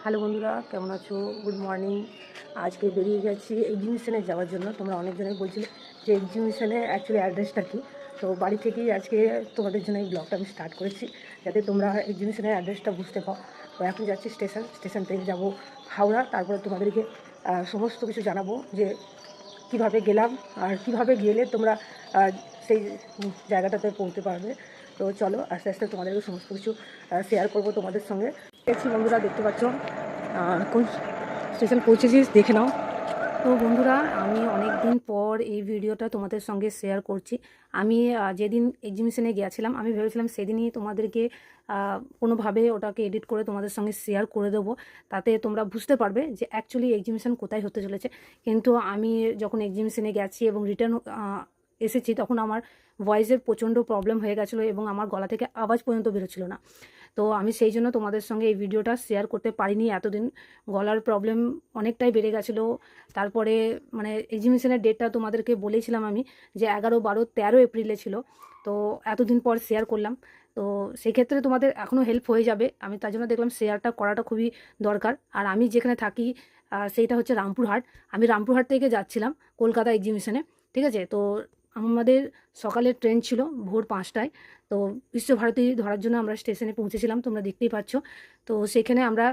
Hello বন্ধুরা, কেমন আছো? Good morning. আজকে বেরিয়ে গেছি এক্সিবিশনে যাওয়ার জন্য। তোমরা অনেকজনেই বলছিলে যে এক্সিবিশনে অ্যাকচুয়ালি অ্যাড্রেসটা কী। তো বাড়ি থেকেই আজকে তোমাদের জন্য এই ব্লগটা আমি স্টার্ট করেছি, যাতে তোমরা এক্সিবিশনের অ্যাড্রেসটা বুঝতে পাও। তো এখন যাচ্ছি স্টেশন থেকে যাবো হাওড়া। তারপরে তোমাদেরকে সমস্ত কিছু জানাবো যে কিভাবে গেলাম আর কিভাবে গেলে তোমরা সেই জায়গাটাতে পৌঁছতে পারবে। তো চলো আস্তে আস্তে তোমাদেরকে সমস্ত কিছু শেয়ার করবো তোমাদের সঙ্গে। দেখছি বন্ধুরা, দেখতে পাচ্ছ কোন স্টেশন পৌঁছেছিস, দেখে নাও। তো বন্ধুরা, আমি অনেক দিন পর এই ভিডিওটা তোমাদের সঙ্গে শেয়ার করছি। আমি যেদিন এক্সিবিশনে গিয়েছিলাম, আমি ভেবেছিলাম সেদিনই তোমাদেরকে কোনোভাবে ওটাকে এডিট করে তোমাদের সঙ্গে শেয়ার করে দেবো, তাতে তোমরা বুঝতে পারবে যে অ্যাকচুয়ালি এক্সিবিশন কোথায় হতে চলেছে। কিন্তু আমি যখন এক্সিবিশনে গেছি এবং রিটার্ন এসেছি, তখন আমার ভয়েসের প্রচণ্ড প্রবলেম হয়ে গেছিলো এবং আমার গলা থেকে আওয়াজ পর্যন্ত বেরোচ্ছিল না। তো আমি সেই জন্য তোমাদের সঙ্গে এই ভিডিওটা শেয়ার করতে পারিনি এতদিন। গলার প্রবলেম অনেকটাই বেড়ে গেছিলো। তারপরে মানে এক্সিবিশনের ডেটটা তোমাদেরকে বলেছিলাম আমি, যে 11, 12, 13 এপ্রিলে ছিল। তো এতদিন পর শেয়ার করলাম। তো সেক্ষেত্রে তোমাদের এখনও হেল্প হয়ে যাবে। আমি তার জন্য দেখলাম শেয়ারটা করাটা খুবই দরকার। আর আমি যেখানে থাকি সেইটা হচ্ছে রামপুরহাট। আমি রামপুরহাট থেকে যাচ্ছিলাম কলকাতা এক্সিবিশনে, ঠিক আছে? তো আমাদের সকালের ট্রেন ছিল ভোর 5টায়। তো বিশ্বভারতী ধরার জন্য আমরা স্টেশনে পৌঁছেছিলাম, তোমরা দেখতেই পাচ্ছ। তো সেখানে আমরা